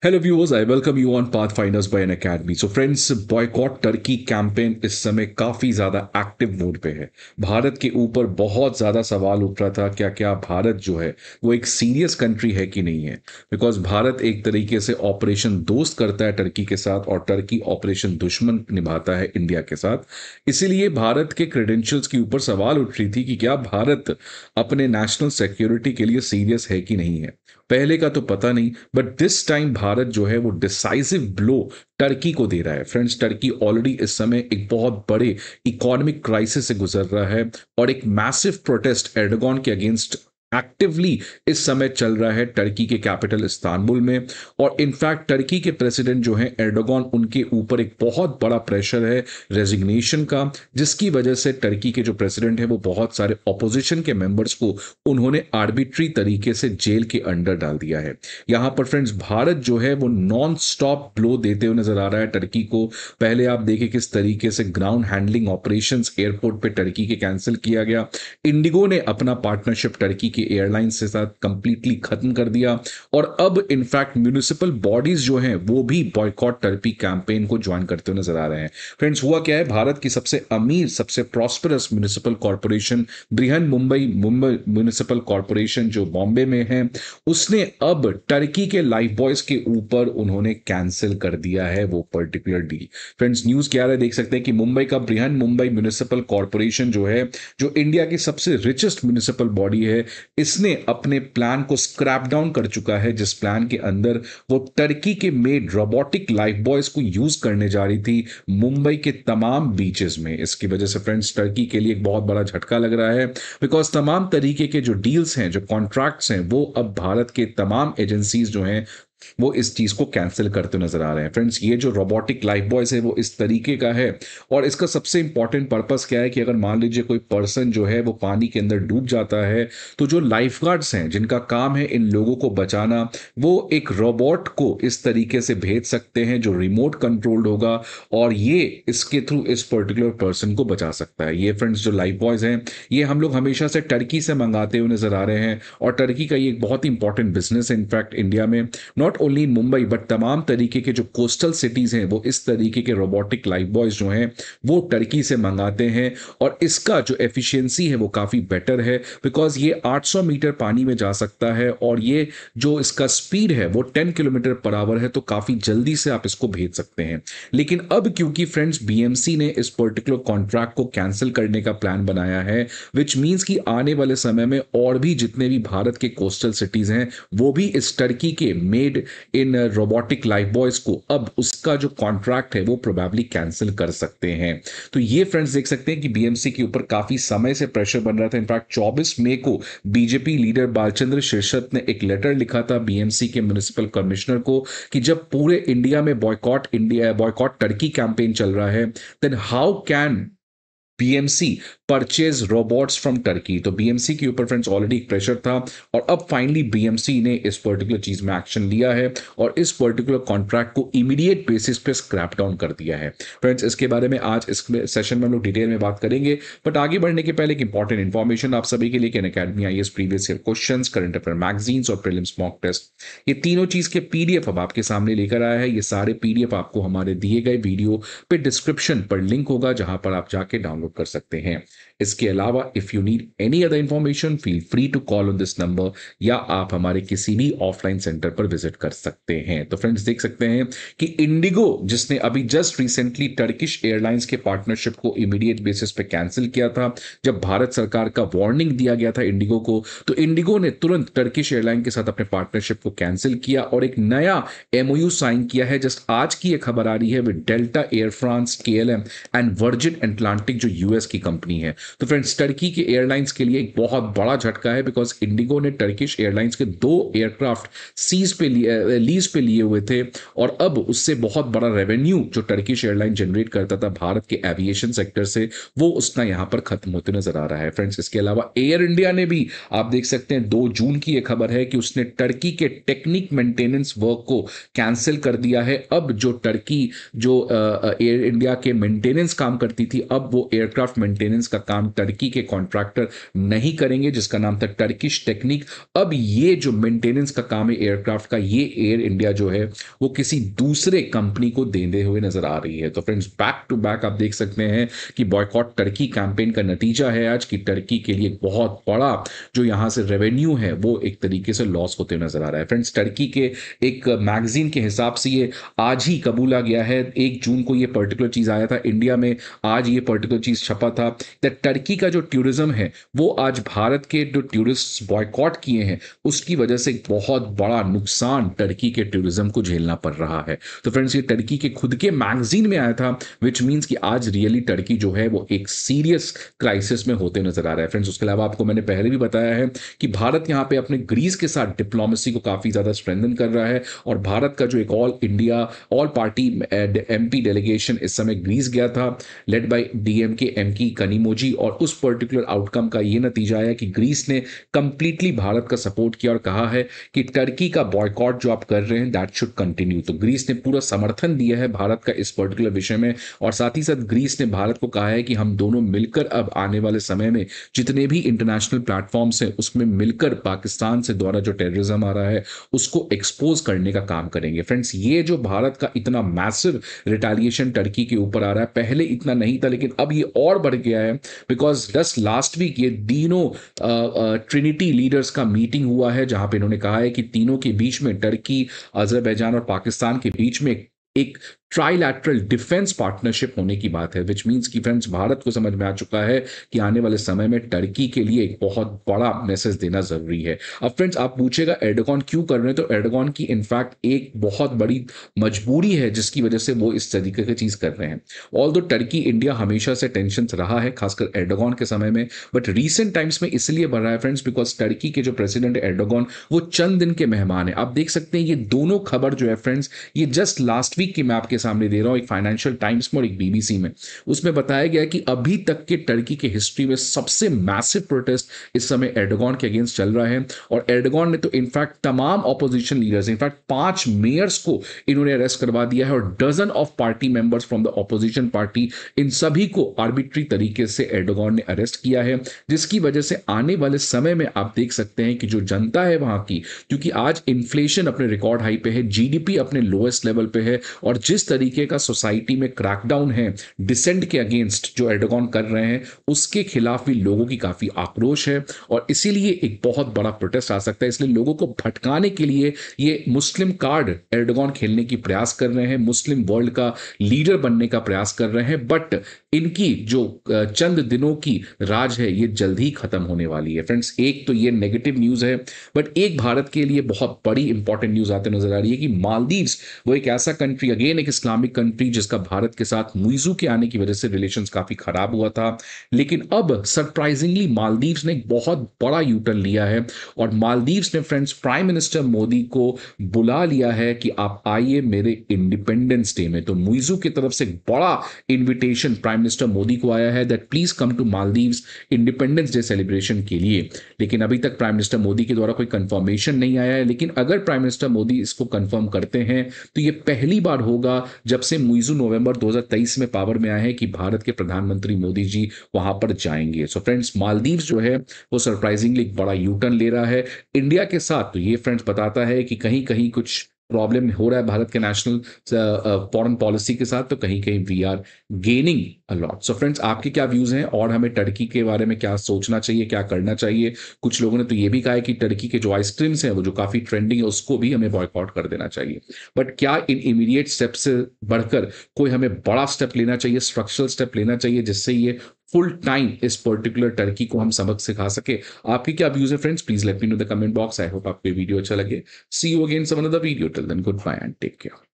Hello viewers, I welcome you on Pathfinders by N academy. So friends, boycott Turkey campaign इस समय काफी ज्यादा active mode पे है। भारत के ऊपर बहुत ज्यादा सवाल उठ रहा था, क्या क्या भारत जो है वो एक सीरियस कंट्री है कि नहीं है। बिकॉज भारत एक तरीके से ऑपरेशन दोस्त करता है टर्की के साथ और टर्की ऑपरेशन दुश्मन निभाता है इंडिया के साथ। इसीलिए भारत के क्रेडेंशियल्स के ऊपर सवाल उठ रही थी कि क्या भारत अपने नेशनल सिक्योरिटी के लिए सीरियस है कि नहीं है। पहले का तो पता नहीं, बट दिस टाइम भारत जो है वो डिसाइसिव ब्लो टर्की को दे रहा है। फ्रेंड्स, टर्की ऑलरेडी इस समय एक बहुत बड़े इकोनॉमिक क्राइसिस से गुजर रहा है और एक मैसिव प्रोटेस्ट एर्डोगन के अगेंस्ट एक्टिवली इस समय चल रहा है टर्की के कैपिटल इस्तांबुल में। और इनफैक्ट टर्की के प्रेसिडेंट जो है एर्डोगन, उनके ऊपर एक बहुत बड़ा प्रेशर है रेजिग्नेशन का, जिसकी वजह से टर्की के जो प्रेसिडेंट है वो बहुत सारे ऑपोजिशन के मेंबर्स को उन्होंने आर्बिट्री तरीके से जेल के अंडर डाल दिया है। यहां पर फ्रेंड्स भारत जो है वो नॉन स्टॉप ब्लो देते हुए नजर आ रहा है टर्की को। पहले आप देखें किस तरीके से ग्राउंड हैंडलिंग ऑपरेशंस एयरपोर्ट पे टर्की के कैंसिल किया गया। इंडिगो ने अपना पार्टनरशिप टर्की के एयरलाइंस के साथ कंप्लीटली खत्म कर दिया। और अब इनफैक्ट म्यूनिसिपल बॉडीज जो हैं वो भी बॉयकॉट टर्की कैंपेन को ज्वाइन करते हुए नजर आ रहे हैं। फ्रेंड्स, हुआ क्या है, भारत की सबसे अमीर सबसे prosperous municipal corporation Brihan Mumbai Mumbai municipal corporation जो बॉम्बे में है, उसने अब टर्की के लाइफ बॉयज के ऊपर उन्होंने कैंसिल कर दिया है वो पर्टिकुलर डील। फ्रेंड्स, न्यूज क्या है देख सकते हैं कि मुंबई का बृहन मुंबई म्यूनिसिपल कॉर्पोरेशन जो है, जो इंडिया की सबसे रिचेस्ट म्यूनिसिपल बॉडी है, इसने अपने प्लान को स्क्रैप डाउन कर चुका है, जिस प्लान के अंदर वो टर्की के मेड रोबोटिक लाइफ बॉयज को यूज करने जा रही थी मुंबई के तमाम बीचेस में। इसकी वजह से फ्रेंड्स टर्की के लिए एक बहुत बड़ा झटका लग रहा है, बिकॉज तमाम तरीके के जो डील्स हैं, जो कॉन्ट्रैक्ट्स हैं, वो अब भारत के तमाम एजेंसीज जो हैं वो इस चीज को कैंसिल करते नजर आ रहे हैं। फ्रेंड्स, ये जो रोबोटिक लाइफ बॉयज है वो इस तरीके का है, और इसका सबसे इंपॉर्टेंट पर्पस क्या है कि अगर मान लीजिए कोई पर्सन जो है वो पानी के अंदर डूब जाता है, तो जो लाइफ गार्ड्स हैं जिनका काम है इन लोगों को बचाना, वो एक रोबोट को इस तरीके से भेज सकते हैं जो रिमोट कंट्रोल्ड होगा, और ये इसके थ्रू इस पर्टिकुलर पर्सन को बचा सकता है। ये फ्रेंड्स जो लाइफ बॉयज हैं, ये हम लोग हमेशा से टर्की से मंगाते हुए नजर आ रहे हैं, और टर्की का ये एक बहुत इंपॉर्टेंट बिजनेस है इनफैक्ट इंडिया में। Not only in Mumbai but तमाम तरीके के जो कोस्टल सिटीज हैं वो इस तरीके के रोबोटिक लाइफ बॉयज जो हैं वो टर्की से मंगाते हैं। और इसका जो एफिशिएंसी है वो काफी बेटर है, बिकॉज ये 800 मीटर पानी में जा सकता है, और ये जो इसका स्पीड है वो 10 किलोमीटर पर आवर है, तो काफी जल्दी से आप इसको भेज सकते हैं। लेकिन अब क्योंकि फ्रेंड्स बीएमसी ने इस पर्टिकुलर कॉन्ट्रैक्ट को कैंसिल करने का प्लान बनाया है, विच मींस कि आने वाले समय में और भी जितने भी भारत के कोस्टल सिटीज हैं वो भी इस टर्की के made in robotic life boys को अब उसका जो कॉन्ट्रैक्ट है वो प्रोबेबली कैंसिल कर सकते हैं। तो ये फ्रेंड्स देख सकते हैं कि बीएमसी के ऊपर काफी समय से प्रेशर बन रहा था। इनफैक्ट 24 मई को बीजेपी लीडर बालचंद्र शेरशत ने एक लेटर लिखा था बीएमसी के म्युनिसिपल कमिश्नर को कि जब पूरे इंडिया में बॉयकॉट टर्की कैंपेन चल रहा है, then how can BMC purchase robots from Turkey. तो बीएमसी के ऊपर फ्रेंड्स ऑलरेडी एक प्रेशर था, और अब फाइनली बीएमसी ने इस पर्टिकुलर चीज में एक्शन लिया है और इस पर्टिकुलर कॉन्ट्रैक्ट को इमीडिएट बेसिस पे स्क्रैप डाउन कर दिया है। फ्रेंड्स, इसके बारे में आज इस सेशन में हम लोग डिटेल में बात करेंगे, बट आगे बढ़ने के पहले एक इंपॉर्टेंट इन्फॉर्मेशन आप सभी के लिए कि Unacademy IAS previous year questions, current affair magazines और प्रीलिम्स मॉक टेस्ट, ये तीनों चीज के पीडीएफ अब आपके सामने लेकर आया है। ये सारे पीडीएफ आपको हमारे दिए गए वीडियो पे डिस्क्रिप्शन पर लिंक होगा, जहां पर आप जाके डाउनलोड कर सकते हैं। इसके अलावा if you need any other information feel free to call on this number, या आप हमारे किसी भी ऑफलाइन सेंटर पर विजिट कर सकते हैं। तो फ्रेंड्स देख सकते हैं कि इंडिगो, जिसने अभी जस्ट रिसेंटली टर्किश एयरलाइंस के पार्टनरशिप को इमीडिएट बेसिस पे कैंसिल किया था, जब भारत सरकार का वार्निंग दिया गया था इंडिगो को, तो इंडिगो ने तुरंत टर्किश एयरलाइन के साथ अपने पार्टनरशिप को कैंसिल किया और एक नया एमओयू साइन किया है। जस्ट आज की एक खबर आ रही है with delta air France, KLM and virgin Atlantic जो यूएस की कंपनी है। तो फ्रेंड्स टर्की के एयरलाइंस के लिए एक बहुत बड़ा झटका है, बिकॉज इंडिगो ने टर्किश एयरलाइंस के 2 एयरक्राफ्ट लीज पे लिए हुए थे, और अब उससे बहुत बड़ा रेवेन्यू जो टर्किश एयरलाइन जनरेट करता था भारत के एविएशन सेक्टर से, वो उसका यहां पर खत्म होते नजर आ रहा है। फ्रेंड्स, इसके अलावा एयर इंडिया ने भी, आप देख सकते हैं 2 जून की एक खबर है कि उसने टर्की के टेक्निक मेंटेनेंस वर्क को कैंसिल कर दिया है। अब जो टर्की जो एयर इंडिया के मेंटेनेंस काम करती थी, अब वो एयरक्राफ्ट मेंटेनेंस जिसका काम टर्की के कॉन्ट्रैक्टर नहीं करेंगे, जिसका नाम था टर्किश टेक्निक। अब ये जो मेंटेनेंस का काम है एयरक्राफ्ट का, ये एयर इंडिया जो है वो किसी दूसरे कंपनी को देते हुए नजर आ रही है। तो फ्रेंड्स, बैक टू बैक आप देख सकते हैं कि बॉयकॉट टर्की कैंपेन का नतीजा है आज की टर्की के लिए बहुत बड़ा जो यहां से रेवेन्यू है वो एक तरीके से लॉस होते हुए नजर आ रहा है। फ्रेंड्स, टर्की के एक मैगजीन के हिसाब से ये आज ही कबूला गया है, 1 जून को ये पर्टिकुलर चीज आया था इंडिया में, आज ये पर्टिकुलर चीज छपा था। टर्की का जो टूरिज्म है वो आज भारत के जो टूरिस्ट बॉयकॉट किए हैं उसकी वजह से एक बहुत बड़ा नुकसान टर्की के टूरिज्म को झेलना पड़ रहा है। तो फ्रेंड्स, ये टर्की के खुद के मैगजीन में आया था, विच मीन्स कि आज रियली टर्की जो है वो एक सीरियस क्राइसिस में होते नजर आ रहा है। फ्रेंड्स, उसके अलावा आपको मैंने पहले भी बताया है कि भारत यहां पे अपने ग्रीस के साथ डिप्लोमेसी को काफी ज्यादा स्ट्रेंथन कर रहा है, और भारत का जो एक all India all party MP delegation इस समय ग्रीस गया था, लेड बाय डीएमके एमकी कनीमोजी, और उस पर्टिकुलर आउटकम का ये नतीजा आया कि ग्रीस ने कंप्लीटली भारत का सपोर्ट किया और कहा है कि टर्की का बॉयकॉट जो आप कर रहे हैं दैट शुड कंटिन्यू। तो ग्रीस ने पूरा समर्थन दिया है भारत का इस पर्टिकुलर विषय में, और साथ ही साथ ग्रीस ने भारत को कहा है कि हम दोनों मिलकर अब आने वाले समय में जितने भी इंटरनेशनल प्लेटफॉर्म्स हैं उसमें मिलकर पाकिस्तान से द्वारा जो टेररिज्म आ रहा है उसको एक्सपोज करने का काम करेंगे। फ्रेंड्स, ये जो भारत का इतना मैसिव रिटेलिएशन टर्की के ऊपर आ रहा है, पहले इतना नहीं था लेकिन अब ये और बढ़ गया है, बिकॉज जस्ट लास्ट वीक ये तीनों ट्रिनिटी लीडर्स का मीटिंग हुआ है जहां पे इन्होंने कहा है कि तीनों के बीच में, टर्की, अजरबैजान और पाकिस्तान के बीच में एक ट्राइलैटरल डिफेंस पार्टनरशिप होने की बात है, विच मींस कि फ्रेंड्स भारत को समझ में आ चुका है कि आने वाले समय में टर्की के लिए एक बहुत बड़ा मैसेज देना जरूरी है। अब फ्रेंड्स, आप पूछेगा एर्डोगन क्यों कर रहे हैं, तो एर्डोगन की इनफैक्ट एक बहुत बड़ी मजबूरी है जिसकी वजह से वो इस तरीके की चीज कर रहे हैं। ऑल्दो टर्की इंडिया हमेशा से टेंशन रहा है, खासकर एर्डोगन के समय में, बट रीसेंट टाइम्स में इसलिए बढ़ रहा है फ्रेंड्स बिकॉज टर्की के जो प्रेसिडेंट एर्डोगन वो चंद दिन के मेहमान है। आप देख सकते हैं ये दोनों खबर जो है फ्रेंड्स, ये जस्ट लास्ट वीक की मैं आपके सामने दे रहा हूं, एक फाइनेंशियल टाइम्स में और एक बीबीसी में। उसमें बताया गया कि अभी तक के टर्की के हिस्ट्री में सबसे मैसिव प्रोटेस्ट इस समय एर्डोगन के अगेंस्ट चल रहा है, और एर्डोगन ने तो इनफैक्ट तमाम ऑपोजिशन लीडर्स, इनफैक्ट 5 मेयर्स को इन्होंने अरेस्ट करवा दिया है, और dozen of party members from the opposition party, इन सभी को आर्बिट्री तरीके से एर्डोगन ने अरेस्ट किया है, जिसकी वजह से आने वाले समय में आप देख सकते हैं कि जो जनता है वहां की, क्योंकि आज इन्फ्लेशन अपने रिकॉर्ड हाई पे है, जीडीपी अपने लोएस्ट लेवल पे है, और जिस तरीके का सोसाइटी में क्रैकडाउन है डिसेंट के अगेंस्ट जो एर्डोगन कर रहे हैं उसके खिलाफ भी लोगों की काफी आक्रोश है, और इसीलिए एक बहुत बड़ा प्रोटेस्ट आ सकता है। इसलिए लोगों को भटकाने के लिए ये मुस्लिम कार्ड एर्डोगन खेलने की प्रयास कर रहे हैं, मुस्लिम वर्ल्ड का लीडर बनने का प्रयास कर रहे हैं, बट इनकी जो चंद दिनों की राज है ये जल्द ही खत्म होने वाली है। फ्रेंड्स, एक तो ये नेगेटिव न्यूज है, बट एक भारत के लिए बहुत बड़ी इंपॉर्टेंट न्यूज आते नजर आ रही है कि मालदीव्स वो एक ऐसा कंट्री, अगेन एक इस्लामिक कंट्री, जिसका भारत के साथ मुइजू के आने की वजह से रिलेशंस काफी खराब हुआ था, लेकिन अब सरप्राइजिंगली मालदीव्स ने एक बहुत बड़ा यूटर्न लिया है, और मालदीव्स ने फ्रेंड्स प्राइम मिनिस्टर मोदी को बुला लिया है कि आप आइए मेरे इंडिपेंडेंस डे में। तो मुइजू की तरफ से एक बड़ा इन्विटेशन प्राइम मिनिस्टर मोदी को आया है that please come to Maldives independence day celebration के लिए, लेकिन अभी तक प्राइम मिनिस्टर मोदी के द्वारा कोई कंफर्मेशन नहीं आया है। लेकिन अगर प्राइम मिनिस्टर मोदी इसको कंफर्म करते हैं तो ये पहली बार होगा जब से मुइजू नवंबर 2023 में पावर में आए हैं कि भारत के प्रधानमंत्री मोदी जी वहां पर जाएंगे। सो फ्रेंड्स, मालदीव्स जो है वो सरप्राइजिंगली एक बड़ा यूटर्न ले रहा है इंडिया के साथ। तो ये फ्रेंड्स बताता है कि कहीं कहीं कुछ प्रॉब्लम हो रहा है भारत के नेशनल फॉरेन पॉलिसी के साथ, तो कहीं कहीं we are gaining a lot. So friends, आपके क्या व्यूज हैं और हमें टर्की के बारे में क्या सोचना चाहिए, क्या करना चाहिए? कुछ लोगों ने तो ये भी कहा है कि टर्की के जो आइसक्रीम्स हैं वो जो काफी ट्रेंडिंग है उसको भी हमें बॉयकॉट कर देना चाहिए। बट क्या इन इमीडिएट स्टेप से बढ़कर कोई हमें बड़ा स्टेप लेना चाहिए, स्ट्रक्चरल स्टेप लेना चाहिए, जिससे ये फुल टाइम इस पर्टिकुलर टर्की को हम सबक सिखा सके? आपकी क्या व्यूज है friends? Please let me know the comment box. I hope आपको वीडियो अच्छा लगे। See you again some another video. Till then, goodbye and take care.